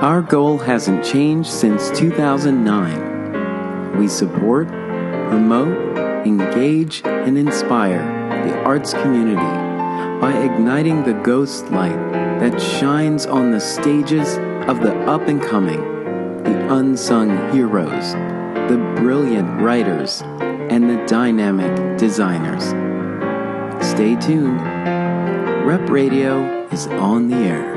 Our goal hasn't changed since 2009. We support, promote, engage, and inspire the arts community by igniting the ghost light that shines on the stages of the up-and-coming, the unsung heroes, the brilliant writers, and the dynamic designers. Stay tuned. Rep Radio is on the air.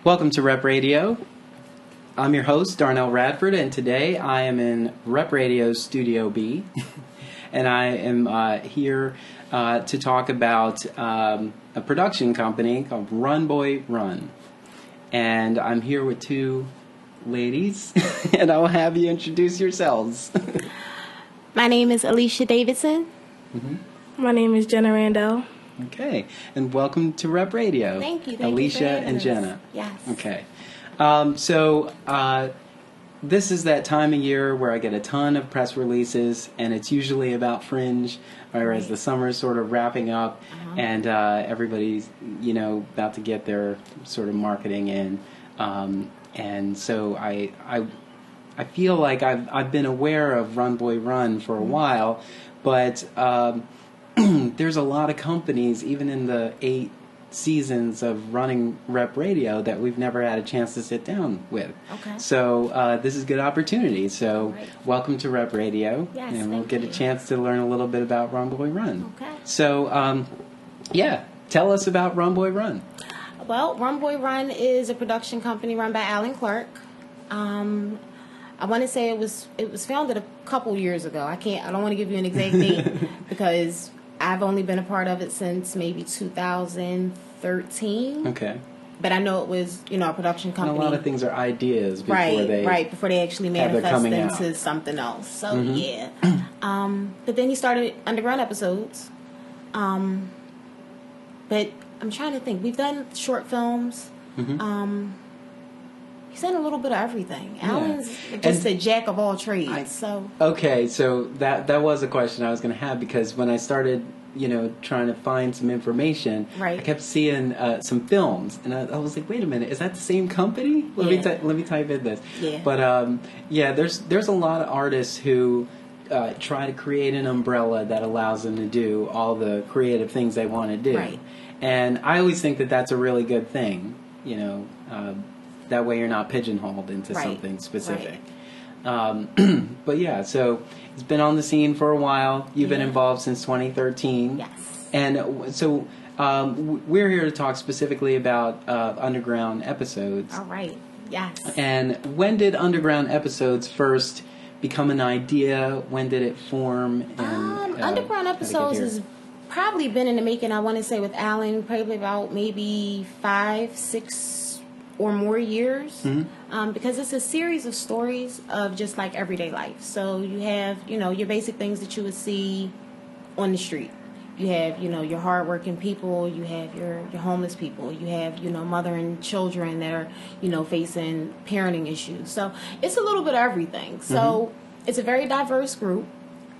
Welcome to Rep Radio. I'm your host, Darnell Radford, and today I am in Rep Radio Studio B, and I am here to talk about a production company called RunBoyRun. And I'm here with two ladies, and I'll have you introduce yourselves. My name is Alicia Davidson. Mm-hmm. My name is Jenna Randall. Okay, and welcome to Rep Radio. Thank you. Alicia and Jenna. Yes. Okay. So this is that time of year where I get a ton of press releases, and it's usually about Fringe, or as the summer's sort of wrapping up, and everybody's, about to get their sort of marketing in. And so I feel like I've been aware of RunBoyRun for a while, but there's a lot of companies, even in the 8 seasons of running Rep Radio, that we've never had a chance to sit down with. Okay. So this is a good opportunity. So welcome to Rep Radio. Yes, and we'll get a chance to learn a little bit about RunBoyRun. Okay. So, tell us about RunBoyRun. Well, RunBoyRun is a production company run by Alan Clark. I want to say it was founded a couple years ago. I don't want to give you an exact date because I've only been a part of it since maybe 2013. Okay. But I know it was, a production company. And a lot of things are ideas before before they actually manifest into something else. So yeah. But then he started underground episodes. But I'm trying to think. We've done short films. Mm-hmm. He's done a little bit of everything. Yeah. Alan's just a jack of all trades. Okay, so that was a question I was going to have, because when I started, trying to find some information, I kept seeing some films, and I was like, wait a minute, is that the same company? Let me type in this. Yeah. But there's a lot of artists who try to create an umbrella that allows them to do all the creative things they want to do. Right. And I always think that that's a really good thing, that way you're not pigeonholed into something specific. But yeah, so it's been on the scene for a while. You've been involved since 2013. Yes. And so we're here to talk specifically about underground episodes. All right. Yes. And when did underground episodes first become an idea? When did it form? And underground episodes has probably been in the making, I want to say, with Alan, probably about maybe 5, 6 or more years, because it's a series of stories of just like everyday life. So you have, your basic things that you would see on the street. You have, your hardworking people. You have your homeless people. You have, mother and children that are, facing parenting issues. So it's a little bit of everything. So it's a very diverse group.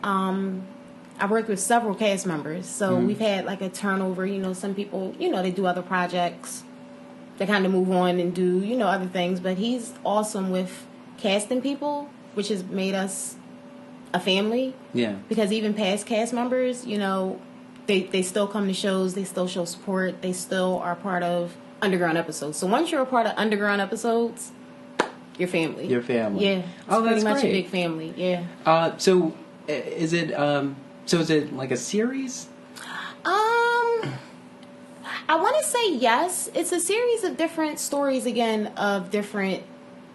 I worked with several cast members. So we've had like a turnover. Some people, they do other projects. They kind of move on and do, other things. But he's awesome with casting people, which has made us a family. Yeah. Because even past cast members, they still come to shows. They still show support. They still are part of underground episodes. So once you're a part of underground episodes, you're family. Your family. Yeah. It's pretty much a big family. Yeah. So is it like a series? I want to say yes. It's a series of different stories, again, of different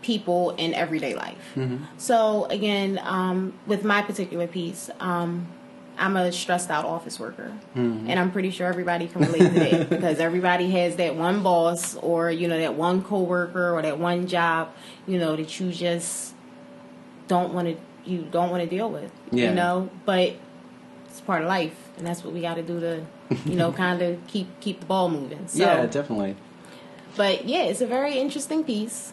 people in everyday life. Mm-hmm. So, again, with my particular piece, I'm a stressed out office worker. Mm-hmm. And I'm pretty sure everybody can relate to that because everybody has that one boss or, that one coworker or that one job, that you just don't want to you don't want to deal with. Yeah. You know, but it's part of life, and that's what we got to do to, you know, kind of keep the ball moving. So, yeah, definitely. But yeah, it's a very interesting piece.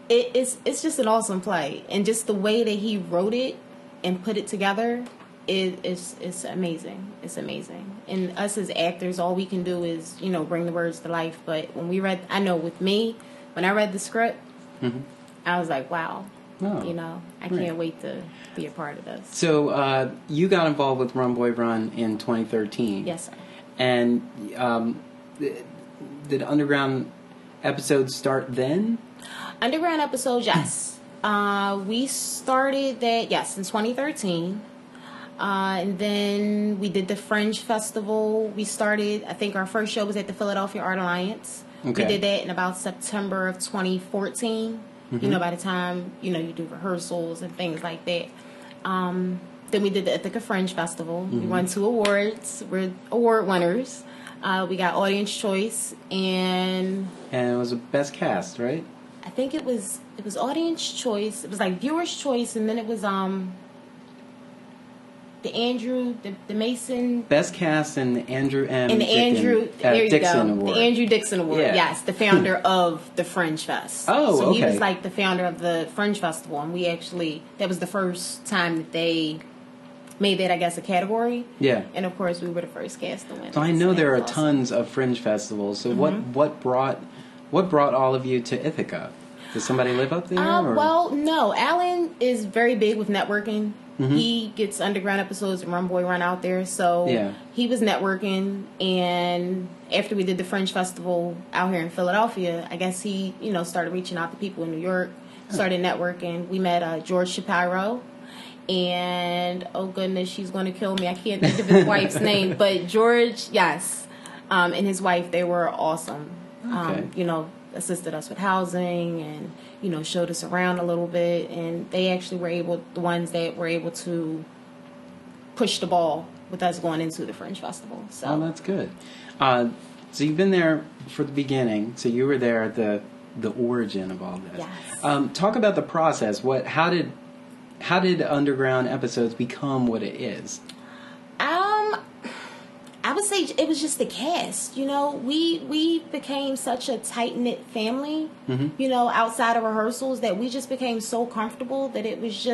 It's just an awesome play, and just the way that he wrote it and put it together, it's amazing. It's amazing. And us as actors, all we can do is, you know, bring the words to life. But when we read, I know with me, when I read the script, I was like, wow. Oh, you know, I can't wait to be a part of this. So you got involved with Run Boy Run in 2013. Yes, sir. And did Underground episodes start then? Underground episodes, yes. We started that, yes, in 2013. And then we did the Fringe Festival. We started, I think our first show was at the Philadelphia Art Alliance. Okay. We did that in about September of 2014. You know, by the time, you know, you do rehearsals and things like that. Then we did the Ithaca Fringe Festival. We won 2 awards. We're award winners. We got Audience Choice and it was a best cast, right? I think it was Audience Choice. It was like Viewer's Choice, and then it was the Mason Best cast and the Andrew M. and the Dixon Award. The Andrew Dixon Award. Yeah. Yes, the founder of the Fringe Fest. Oh, so okay. he was like the founder of the Fringe Festival, and we actually, that was the first time that they made that, I guess, a category. Yeah. And of course, we were the first cast to win. So I know there are tons of Fringe festivals. So what brought all of you to Ithaca? Does somebody live up there? Well, no. Alan is very big with networking. He gets Underground episodes and Run Boy Run out there. So he was networking, and after we did the Fringe Festival out here in Philadelphia, I guess he, you know, started reaching out to people in New York, started networking. We met George Shapiro, and oh goodness, she's going to kill me. I can't think of his wife's name, but George, yes, and his wife, they were awesome. Okay. You know, assisted us with housing and, you know, showed us around a little bit, and they actually were the ones that were able to push the ball with us going into the Fringe Festival. So. Oh, that's good. So you've been there for the beginning. So you were there at the origin of all this. Yes. Talk about the process. How did Underground episodes become what it is? I would say it was just the cast. You know, we became such a tight-knit family, you know, outside of rehearsals, that we just became so comfortable that it was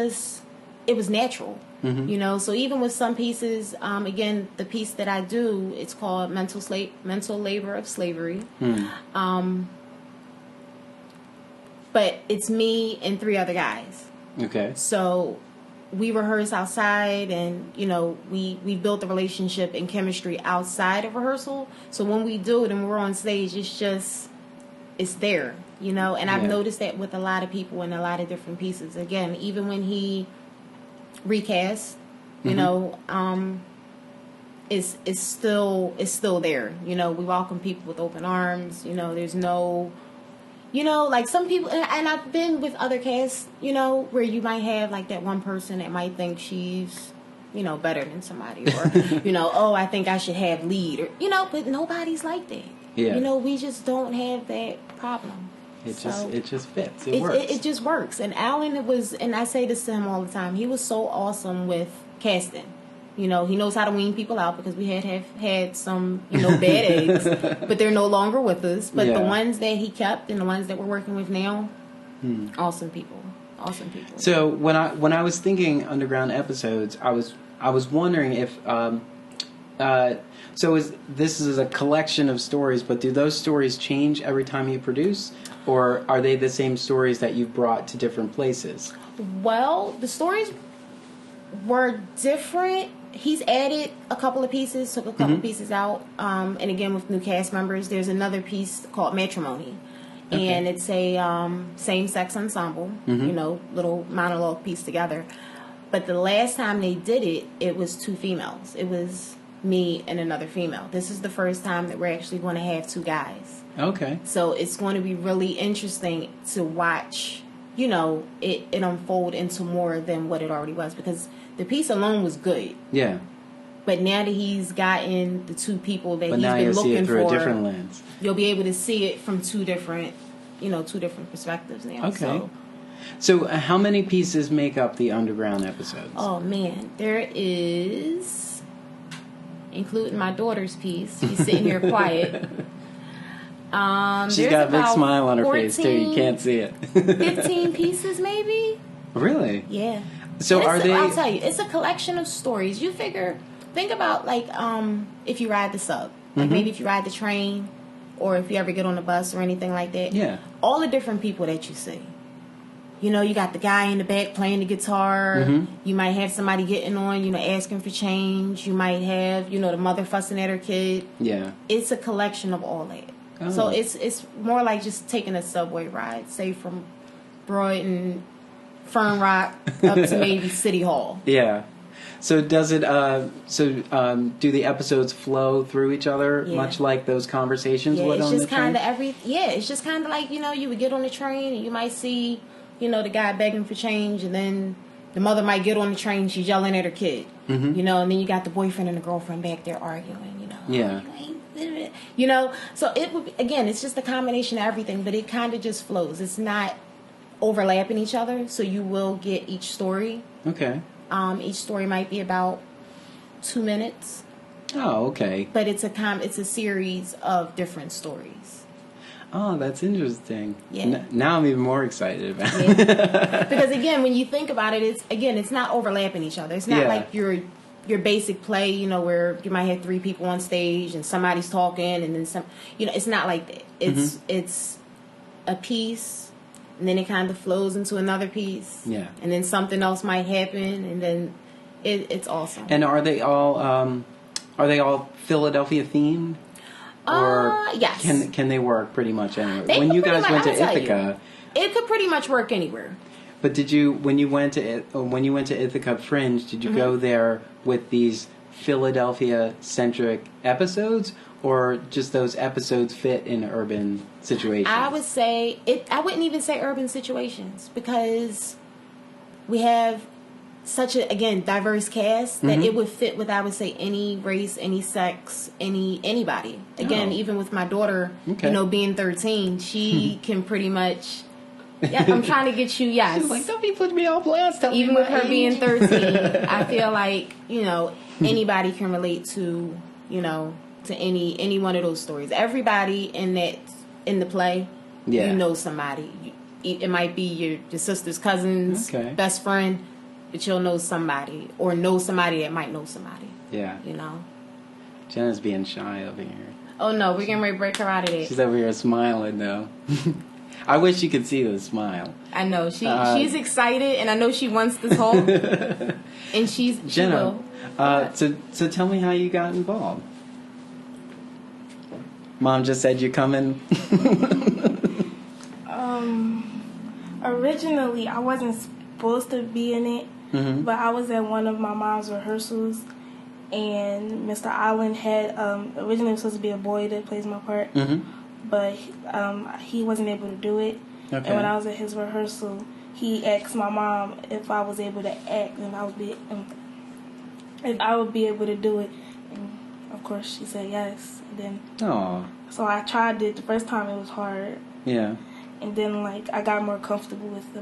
natural. You know, so even with some pieces, again, the piece that I do, it's called Mental Labor of Slavery. But it's me and 3 other guys. Okay. So we rehearse outside, and, you know, we built the relationship and chemistry outside of rehearsal. So when we do it and we're on stage, it's there, you know. And I've noticed that with a lot of people in a lot of different pieces. Again, even when he recast, you know, it's still there. You know, we welcome people with open arms. You know, there's no, you know, like some people, and I've been with other casts, you know, where you might have like that one person that might think she's, you know, better than somebody, or, you know, oh, I think I should have lead, or, you know, but nobody's like that. Yeah. You know, we just don't have that problem. It just fits. It works. It just works. And Alan, and I say this to him all the time, he was so awesome with casting. You know, he knows how to wean people out, because we have had some, you know, bad eggs, but they're no longer with us. But the ones that he kept and the ones that we're working with now, awesome people. Awesome people. So when I was thinking Underground episodes, I was wondering if this is a collection of stories, but do those stories change every time you produce, or are they the same stories that you've brought to different places? Well, the stories were different. He's added a couple of pieces, took a couple of pieces out, and again with new cast members. There's another piece called Matrimony, and it's a same-sex ensemble, you know, little monologue piece together. But the last time they did it, it was 2 females. It was me and another female. This is the first time that we're actually going to have 2 guys. Okay. So it's going to be really interesting to watch, you know, it unfold into more than what it already was, because the piece alone was good. Yeah. But now that he's gotten the 2 people that he's been looking for, see it through a different lens. You'll be able to see it from 2 different perspectives now. Okay. So how many pieces make up the underground episodes? Oh, man. There is, including my daughter's piece. She's sitting here quiet. She's got a big smile on her face, too. You can't see it. 15 pieces, maybe? Really? Yeah. So are they... I'll tell you, it's a collection of stories. You think about, like, if you ride the sub. Like, maybe if you ride the train, or if you ever get on a bus or anything like that. Yeah. All the different people that you see. You know, you got the guy in the back playing the guitar. You might have somebody getting on, asking for change. You might have, the mother fussing at her kid. Yeah. It's a collection of all that. Oh. So it's more like just taking a subway ride, say from Brighton, Fern Rock, up to maybe City Hall. Yeah. So does it? Do the episodes flow through each other, much like those conversations would on the train? It's just kind of like you would get on the train and you might see, the guy begging for change, and then the mother might get on the train, she's yelling at her kid, and then you got the boyfriend and the girlfriend back there arguing, Yeah. So it would it's just a combination of everything, but it kind of just flows. It's not overlapping each other, so you will get each story. Okay. Each story might be about 2 minutes. Oh, okay. But it's a series of different stories. Oh, that's interesting. Yeah. Now I'm even more excited about it. Because again, when you think about it, it's not overlapping each other. It's not like your basic play, where you might have 3 people on stage and somebody's talking and then some. It's not like that. It's a piece. And then it kind of flows into another piece. Yeah. And then something else might happen, and then it's awesome. And are they all Philadelphia themed? Or yes. Can they work pretty much anywhere? When you guys went to Ithaca, it could pretty much work anywhere. But did you when you went to Ithaca Fringe, did you go there with these Philadelphia centric episodes? Or just those episodes fit in urban situations? I would say I wouldn't even say urban situations, because we have such a diverse cast that it would fit with, I would say, any race, any sex, anybody. Again, even with my daughter, being 13, she can pretty much. Yeah, I'm trying to get you. Yes, she's like, don't be putting me on blast. Even with her being 13, I feel like anybody can relate to to any one of those stories. Everybody in the play, somebody. It might be your sister's cousin's best friend, but you'll know somebody, or know somebody that might know somebody. Yeah. Jenna's being shy over here. Oh no, we're getting ready to break her out of it. She's over here smiling though. I wish you could see the smile. I know she's excited, and I know she wants this whole. And Jenna. So tell me how you got involved. Mom just said you're coming. Originally, I wasn't supposed to be in it, but I was at one of my mom's rehearsals, and Mr. Allen had originally was supposed to be a boy that plays my part, but he wasn't able to do it. Okay. And when I was at his rehearsal, he asked my mom if I was able to act, and if I would be able to do it. And of course, she said yes. And then, so I tried it. The first time it was hard. Yeah. And then, I got more comfortable with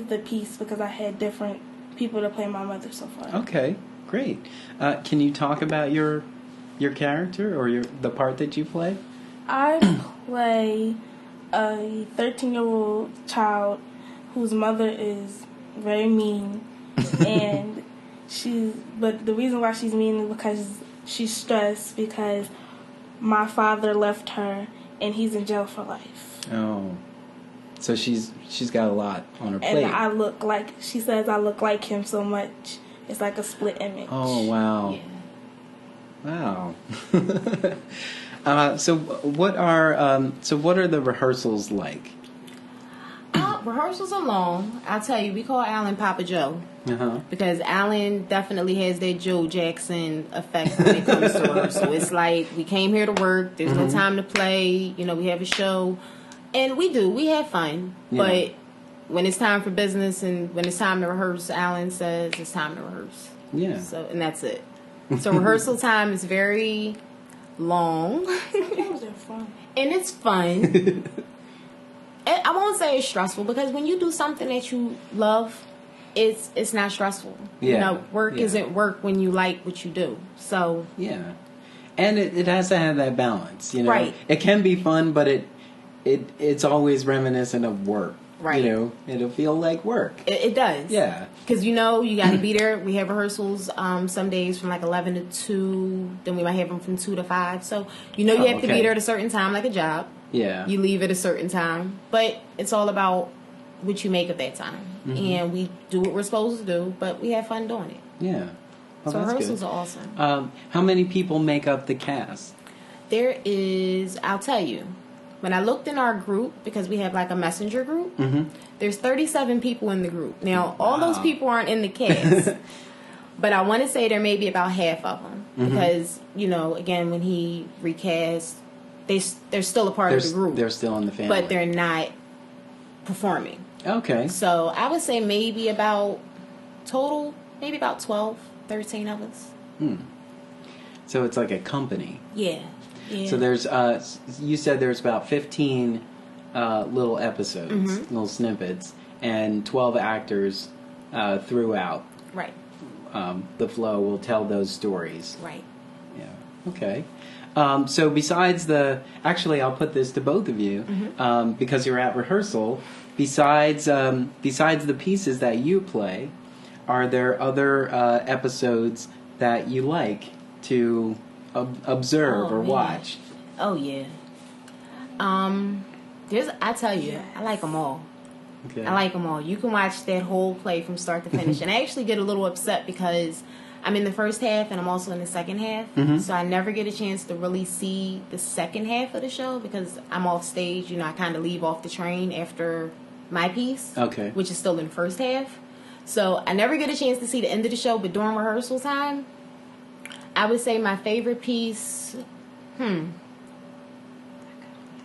the piece because I had different people to play my mother so far. Okay, great. Can you talk about your character or the part that you play? I play a 13-year-old child whose mother is very mean, and but the reason why she's mean is because she's stressed because my father left her and he's in jail for life. Oh. So she's got a lot on her plate. And she says I look like him so much. It's like a split image. Oh, wow. Yeah. Wow. So what are the rehearsals like? Rehearsals are long. I'll tell you, we call Alan Papa Joe. Because Alan definitely has that Joe Jackson effect when it comes to rehearsal. It's like, we came here to work. There's no time to play. We have a show. And we have fun. Yeah. But when it's time for business and when it's time to rehearse, Alan says it's time to rehearse. Yeah. So, and that's it. So rehearsal time is very long. Those are fun. And it's fun. I won't say it's stressful, because when you do something that you love, it's not stressful. Yeah. You know, work isn't work when you like what you do. So yeah, and it has to have that balance. You know, Right. It can be fun, but it's always reminiscent of work. Right. You know, it'll feel like work. it does. Yeah. Because, you know, you got to be there. We have rehearsals some days from like 11 to 2. Then we might have them from 2 to 5. So, you know, you have to be there at a certain time, like a job. Yeah. You leave at a certain time. But it's all about what you make of that time. Mm-hmm. And we do what we're supposed to do, but we have fun doing it. Yeah. Well, So that's rehearsals good. are awesome. How many people make up the cast? There is, I'll tell you, when I looked in our group, because we have like a messenger group, there's 37 people in the group. Now, all those people aren't in the cast, but I want to say there may be about half of them. Because, you know, again, when he recast, they're still a part of the group. They're still in the family. But they're not performing. Okay. So I would say maybe about total, maybe about 12, 13 of us. So it's like a company. Yeah. So there's, you said there's about 15 little episodes, little snippets, and 12 actors throughout. Right. The flow will tell those stories. Right. Yeah. Okay. So besides actually, I'll put this to both of you, because you're at rehearsal. Besides the pieces that you play, are there other episodes that you like to observe or watch? Oh yeah. I tell you, I like them all. Okay. I like them all. You can watch that whole play from start to finish, and I actually get a little upset because I'm in the first half and I'm also in the second half, so I never get a chance to really see the second half of the show because I'm off stage. You know, I kind of leave off the train after my piece, which is still in the first half. So I never get a chance to see the end of the show, but during rehearsal time, I would say my favorite piece.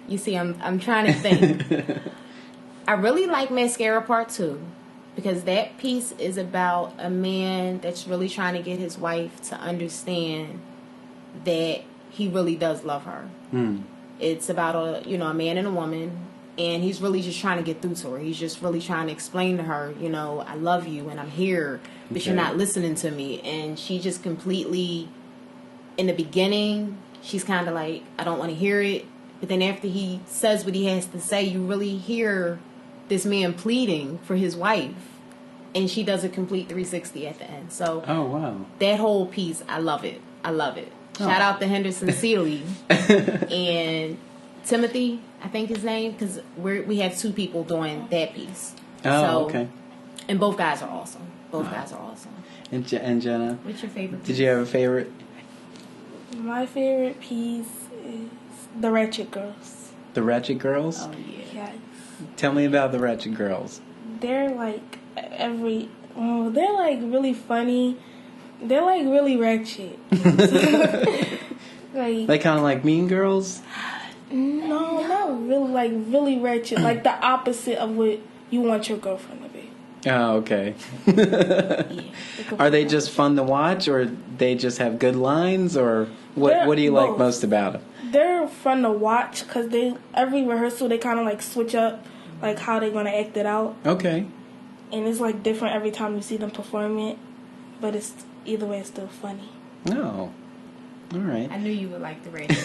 You see, I'm trying to think. I really like Mascara Part 2 because that piece is about a man that's really trying to get his wife to understand that he really does love her. It's about a man and a woman, and he's really just trying to get through to her. He's just really trying to explain to her, I love you and I'm here, but you're not listening to me. And she just completely, in the beginning, she's kind of like, I don't want to hear it. But then after he says what he has to say, you really hear this man pleading for his wife. And she does a complete 360 at the end. So, oh, wow. That whole piece, I love it. I love it. Shout out to Henderson Seeley and Timothy, I think his name, because we have 2 people doing that piece. Oh, okay. And both guys are awesome. Both guys are awesome. And Jenna? What's your favorite piece? Did you have a favorite? My favorite piece is The Ratchet Girls. The Ratchet Girls? Oh, yeah. Yes. Tell me about the Ratchet Girls. They're like they're like really funny. They're like really ratchet. Like kind of like Mean Girls? No, not really, like really ratchet. Like the opposite of what you want your girlfriend to be. Oh, okay. Are they just fun to watch, or they just have good lines, or what do you like most about them? They're fun to watch because every rehearsal they kind of like switch up like how they're gonna act it out. Okay. And it's like different every time you see them perform it, but it's either way it's still funny. Oh, all right. I knew you would like the radio.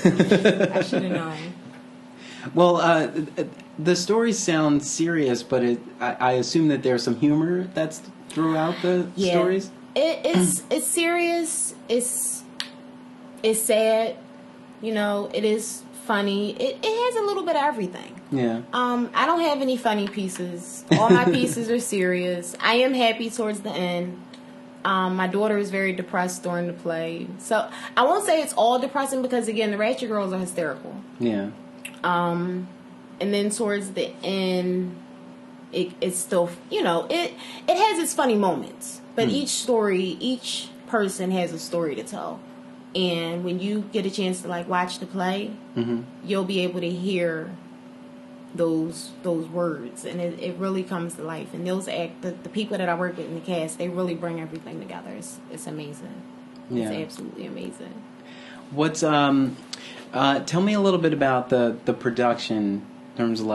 I should have known. Well, the stories sound serious, but I assume that there's some humor that's throughout the stories. It's serious. It's sad. It is funny. It has a little bit of everything. Yeah. I don't have any funny pieces. All my pieces are serious. I am happy towards the end. My daughter is very depressed during the play. So I won't say it's all depressing because, again, the Ratchet Girls are hysterical. Yeah. And then towards the end, it's still, it has its funny moments. But each person has a story to tell. And when you get a chance to watch the play, you'll be able to hear those words, and it really comes to life. And the people that I work with in the cast, they really bring everything together. It's amazing. Yeah. It's absolutely amazing. What's tell me a little bit about the production in terms of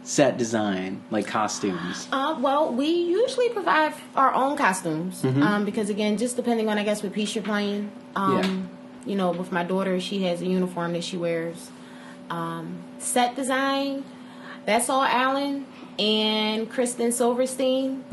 set design, like costumes? Well, we usually provide our own costumes because, again, just depending on, I guess, what piece you're playing. You know, with my daughter, she has a uniform that she wears. Set design, that's all Alan and Kristen Silverstein.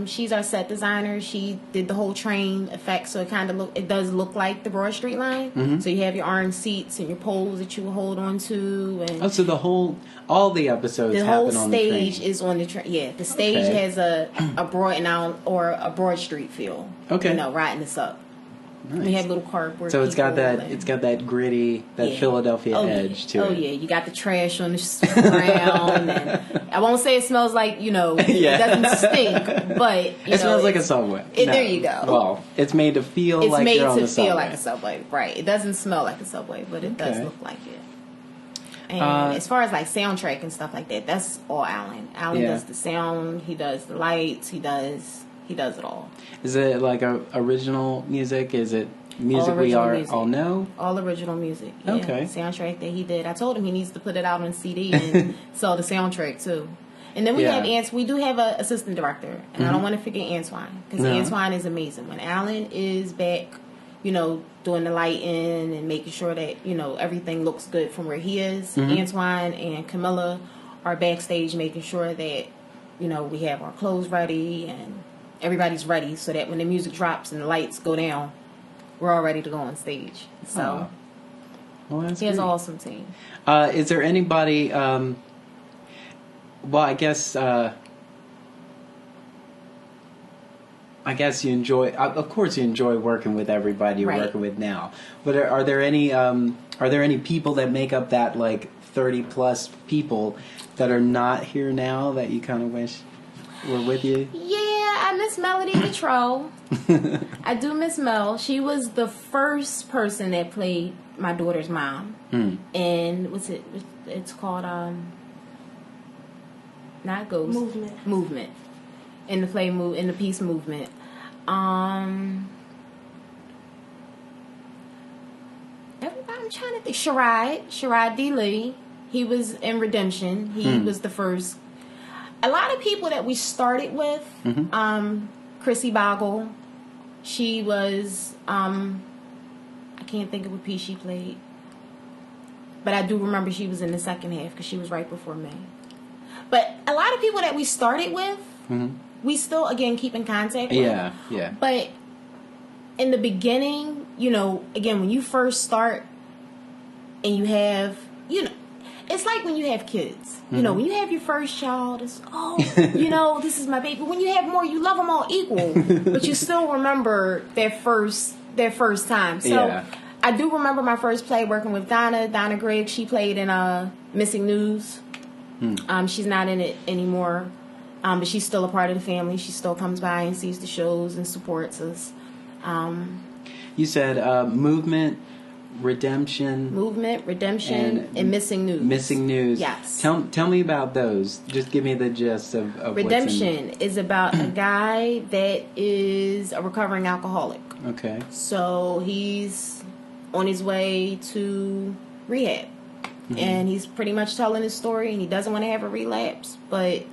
She's our set designer. She did the whole train effect, so it does look like the Broad Street line. So you have your orange seats and your poles that you will hold on to. And so all the episodes happen on the train. The whole stage is on the train. Yeah, the stage has a Broad Street feel. Okay, you know, riding us up. Nice. We have little cardboard. So it's got that gritty, Philadelphia edge to it. Oh yeah, you got the trash on the ground, and I won't say it smells like, you know, it doesn't stink, but it smells like a subway. There you go. Well, it's made to feel like you're on the subway. It's made to feel like a subway, right? It doesn't smell like a subway, but it does look like it. And as far as like soundtrack and stuff like that, that's all Alan. Alan does the sound. He does the lights. He does it all. Is it like original music? Is it music we all know? All original music. Yeah. Okay. Soundtrack that he did. I told him he needs to put it out on CD and sell the soundtrack too. And then we have we do have an assistant director, and I don't want to forget Antoine, because Antoine is amazing. When Alan is back, you know, doing the lighting and making sure that, you know, everything looks good from where he is, Antoine and Camilla are backstage making sure that, you know, we have our clothes ready and everybody's ready, so that when the music drops and the lights go down, we're all ready to go on stage. So, he has an awesome team. Is there anybody? Well, I guess you enjoy. Of course, you enjoy working with everybody you're working with now. But are there any people that make up that like 30+ people that are not here now that you kind of wish were with you? Yeah, I miss Melody Gautreaux. I do miss Mel. She was the first person that played my daughter's mom. And it's called not Ghost. Movement. In the piece Movement. I'm trying to think. Sherrod D. Lee. He was in Redemption. He was the first. A lot of people that we started with, Chrissy Boggle, she was, I can't think of what piece she played, but I do remember she was in the second half because she was right before me. But a lot of people that we started with, we still, again, keep in contact with. Yeah. But in the beginning, you know, again, when you first start and you have, you know, it's like when you have kids. You know, when you have your first child, it's, you know, this is my baby. But when you have more, you love them all equal. But you still remember their first time. So I do remember my first play working with Donna Griggs. She played in Missing News. She's not in it anymore. But she's still a part of the family. She still comes by and sees the shows and supports us. You said Movement, Redemption, and Missing News. Missing News. Yes. Tell me about those. Just give me the gist of Redemption is about a guy that is a recovering alcoholic. Okay. So he's on his way to rehab, and he's pretty much telling his story, and he doesn't want to have a relapse. But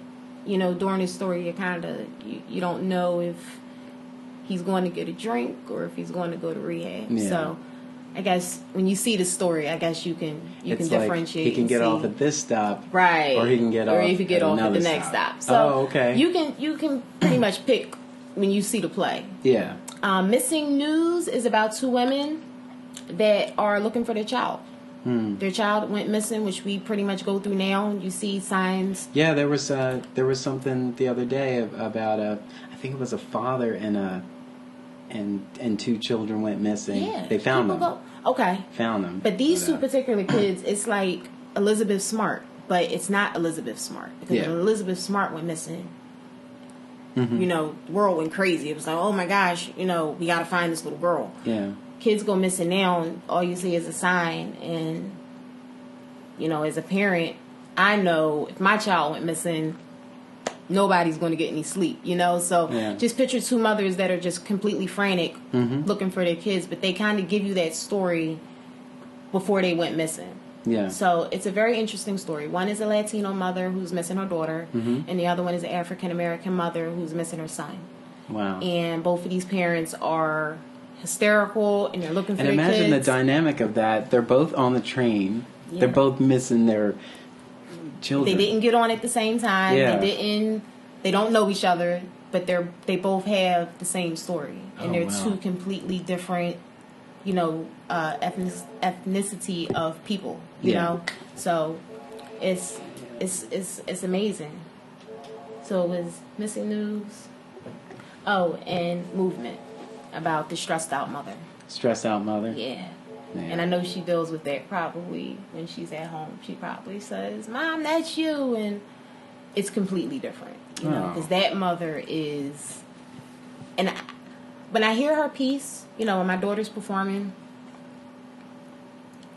you know, during his story, you don't know if he's going to get a drink or if he's going to go to rehab. Yeah. So I guess when you see the story, I guess you can differentiate. He can get off at this stop, right? Or he can get off at the next stop. So you can pretty much pick when you see the play. Yeah. Missing News is about two women that are looking for their child. Their child went missing, which we pretty much go through now. You see signs. Yeah, there was something the other day about I think it was a father and two children went missing. Yeah, they found them. Found them. But these two particular kids, it's like Elizabeth Smart, but it's not Elizabeth Smart, because when Elizabeth Smart went missing, you know, the world went crazy. It was like, oh my gosh, you know, we got to find this little girl. Yeah. Kids go missing now, and all you see is a sign. And you know, as a parent, I know if my child went missing, nobody's going to get any sleep, you know? So just picture two mothers that are just completely frantic looking for their kids, but they kind of give you that story before they went missing. Yeah. So it's a very interesting story. One is a Latino mother who's missing her daughter, and the other one is an African American mother who's missing her son. Wow. And both of these parents are hysterical, and they're looking for their kids. And imagine the dynamic of that. They're both on the train. Yeah. They're both missing their children. They didn't get on at the same time. Yeah. They don't know each other, but they both have the same story. And they're two completely different, ethnicity of people, you know? So it's amazing. So it was Missing News. Oh, and Movement, about the stressed out mother. Stressed out mother? Yeah. And I know she deals with that probably when she's at home. She probably says, "Mom, that's you," and it's completely different, because that mother is. And when I hear her piece, when my daughter's performing,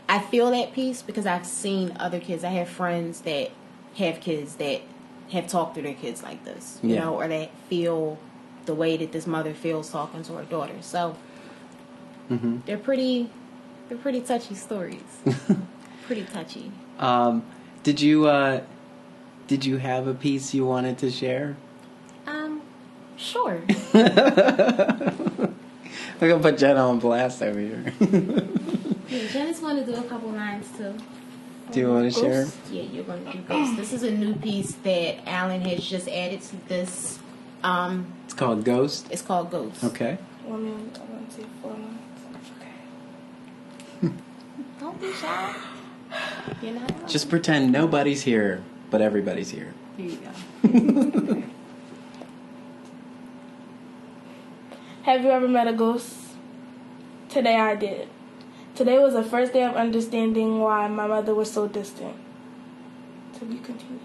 I feel that piece because I've seen other kids. I have friends that have kids that have talked to their kids like this, or that feel the way that this mother feels talking to her daughter. So they're pretty touchy stories. Pretty touchy. Did you have a piece you wanted to share? Sure. I'm gonna put Jenna on blast over here. Yeah, Jenna's going to do a couple lines too. Do you want to share? Yeah, you're going to do Ghost. This is a new piece that Alan has just added to this. It's called Ghost? It's called Ghost. Okay. I want to say 4 months. Okay. Don't be shy. Just pretend nobody's here, but everybody's here. Here you go. Have you ever met a ghost? Today I did. Today was the first day of understanding why my mother was so distant. To be continued.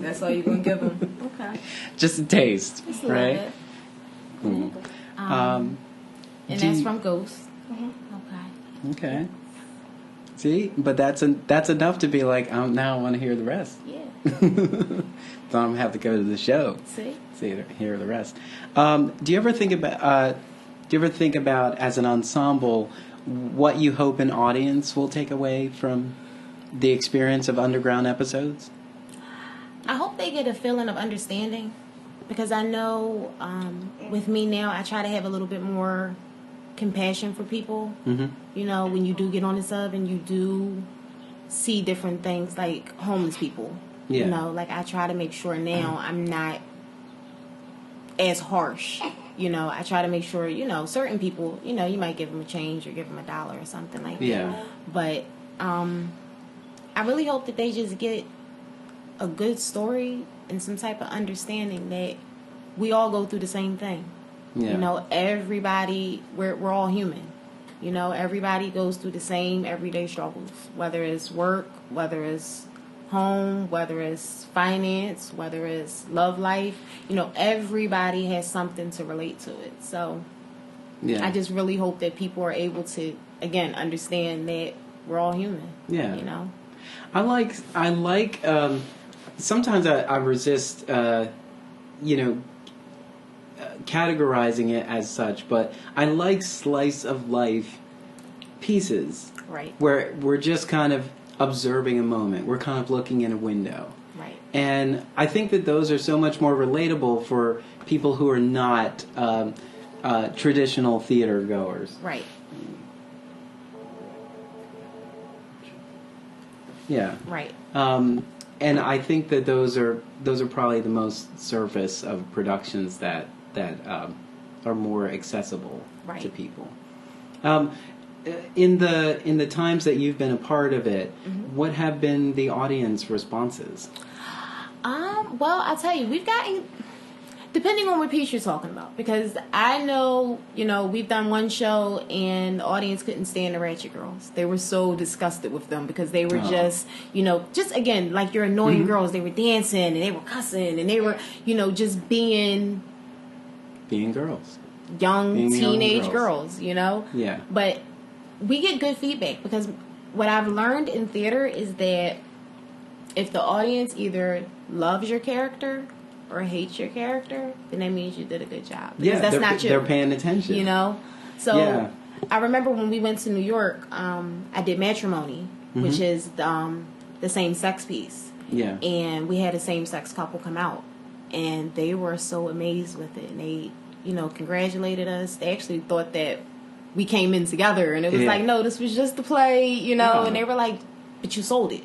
That's all you're going to give them. Okay. Just a taste, Just a right? Little bit. And that's from Ghost. Mm-hmm. Okay. See, but that's enough to be like, now I want to hear the rest. Yeah. So I'm gonna have to go to the show. See, hear the rest. Do you ever think about as an ensemble what you hope an audience will take away from the experience of underground episodes? I hope they get a feeling of understanding, because I know with me now, I try to have a little bit more compassion for people. Mm-hmm. When you do get on the sub and you do see different things like homeless people. Yeah. Like I try to make sure now I'm not as harsh. I try to make sure, certain people, you might give them a change or give them $1 or something like that. Yeah. But I really hope that they just get a good story and some type of understanding that we all go through the same thing. Yeah. Everybody, we're all human. Everybody goes through the same everyday struggles, whether it's work, whether it's home, whether it's finance, whether it's love life. Everybody has something to relate to it. So I just really hope that people are able to, again, understand that we're all human. Yeah. I like sometimes I resist, categorizing it as such, but I like slice of life pieces. Right. Where we're just kind of observing a moment. We're kind of looking in a window. Right. And I think that those are so much more relatable for people who are not traditional theater goers. Right. Yeah. Right. And I think that those are probably the most surface of productions that are more accessible to people. In the times that you've been a part of it, what have been the audience responses? Well, I'll tell you, we've gotten, depending on what piece you're talking about, because I know, we've done one show and the audience couldn't stand the Ratchet Girls. They were so disgusted with them because they were just again, like your annoying girls. They were dancing and they were cussing and they were, just being girls. Young teenage girls, Yeah. But we get good feedback, because what I've learned in theater is that if the audience either loves your character or hates your character, then that means you did a good job. Because that's not you. They're paying attention. So I remember when we went to New York, I did Matrimony, which is the same-sex piece. Yeah. And we had a same-sex couple come out. And they were so amazed with it. And they, congratulated us. They actually thought that we came in together. And it was like, no, this was just the play, And they were like, but you sold it.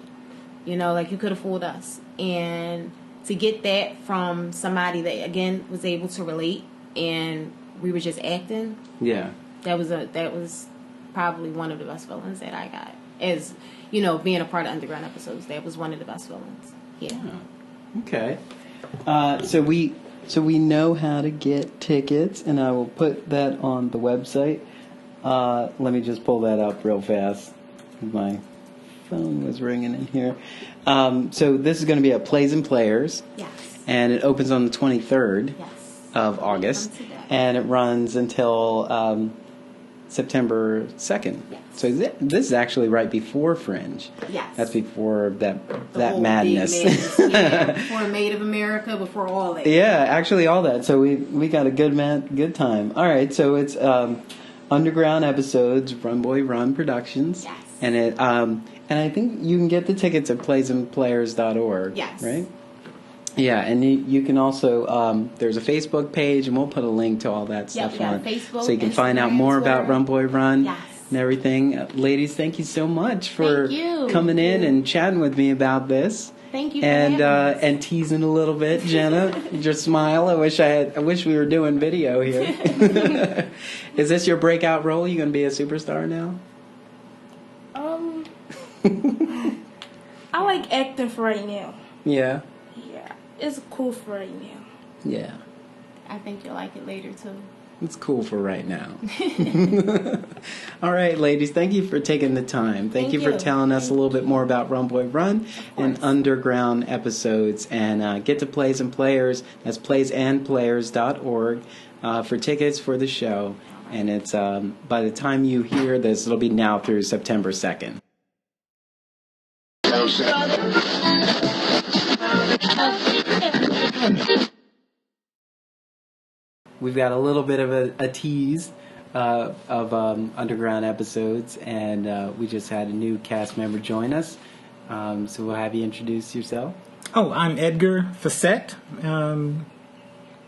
Like you could have fooled us. And to get that from somebody that, again, was able to relate and we were just acting. Yeah. That was probably one of the best feelings that I got. As, being a part of Underground episodes, that was one of the best feelings. Yeah. Oh, okay. So we know how to get tickets, and I will put that on the website. Let me just pull that up real fast. My phone was ringing in here. So this is going to be at Plays and Players. Yes. And it opens on the 23rd of August. And it runs until September 2nd. Yes. So this is actually right before Fringe. Yes. That's before that whole madness. big madness. Yeah. Before Made of America, before all that. Yeah, actually all that. So we got a good time. All right, so it's Underground episodes, RunBoyRun Productions. Yes. And it and I think you can get the tickets at playsandplayers.org. Yes. Right? Yeah, and you can also, there's a Facebook page, and we'll put a link to all that stuff we got on. Facebook, so you can find out Instagram, more about Twitter. RunBoyRun Yes. and everything. Ladies, thank you so much for Thank you. coming in and chatting with me about this. Thank you for And having us. and teasing a little bit, Jenna. Just smile. I wish we were doing video here. Is this your breakout role? You gonna be a superstar now? I like acting for right now. Yeah. Yeah, it's cool for right now. Yeah. I think you'll like it later, too. It's cool for right now. All right, ladies, thank you for taking the time. Thank you for telling us a little bit more about RunBoyRun and Underground episodes. And get to Plays and Players. That's playsandplayers.org for tickets for the show. And it's by the time you hear this, it'll be now through September 2nd. We've got a little bit of a tease of Underground episodes, and we just had a new cast member join us. So we'll have you introduce yourself. Oh, I'm Edgar Facette.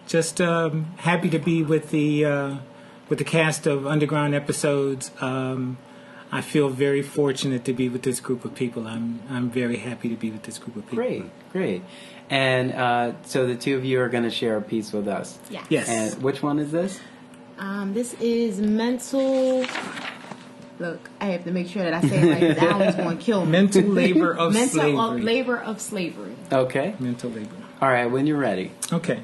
Just happy to be with the cast of Underground episodes. I feel very fortunate to be with this group of people. I'm very happy to be with this group of people. Great. And so the two of you are going to share a piece with us. Yes. And which one is this? This is mental. Look, I have to make sure that I say it right. That one's going to kill me. Mental labor of slavery. Mental labor of slavery. Okay. Mental labor. All right, when you're ready. Okay.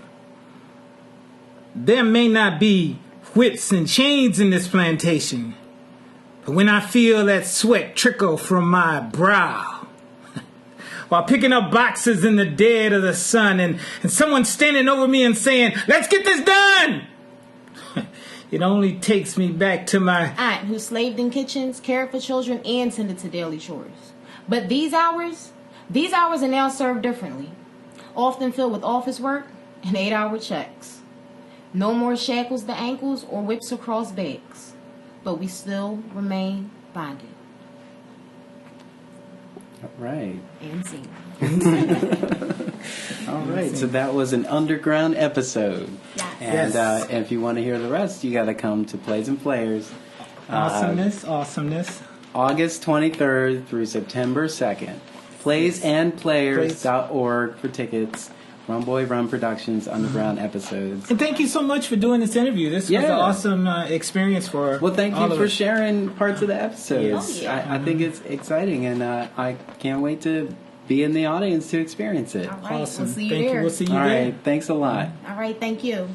There may not be whips and chains in this plantation, but when I feel that sweat trickle from my brow, while picking up boxes in the dead of the sun, and someone standing over me and saying, "Let's get this done!" It only takes me back to my aunt who slaved in kitchens, cared for children, and tended to daily chores. But these hours are now served differently, often filled with office work and 8-hour checks. No more shackles to ankles or whips across backs, but we still remain bonded. All right. And seen. All right, so that was an Underground episode. Yes. And if you want to hear the rest, you got to come to Plays and Players. awesomeness. August 23rd through September 2nd. Playsandplayers.org for tickets. RunBoyRun Productions, Underground episodes. And thank you so much for doing this interview. This was an awesome experience for Well, thank all you of for us. sharing parts of the episodes. Oh, yeah. I think it's exciting, and I can't wait to be in the audience to experience it. All right, Awesome. we'll see you Thank there. you. We'll see you All there. right, thanks a lot. All right, thank you.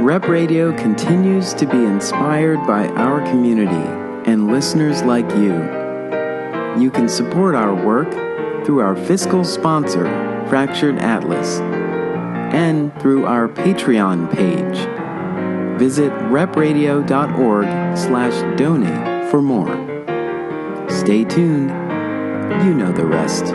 Rep Radio continues to be inspired by our community and listeners like you. You can support our work through our fiscal sponsor, Fractured Atlas. and through our Patreon page. Visit repradio.org/donate for more. Stay tuned. You know the rest.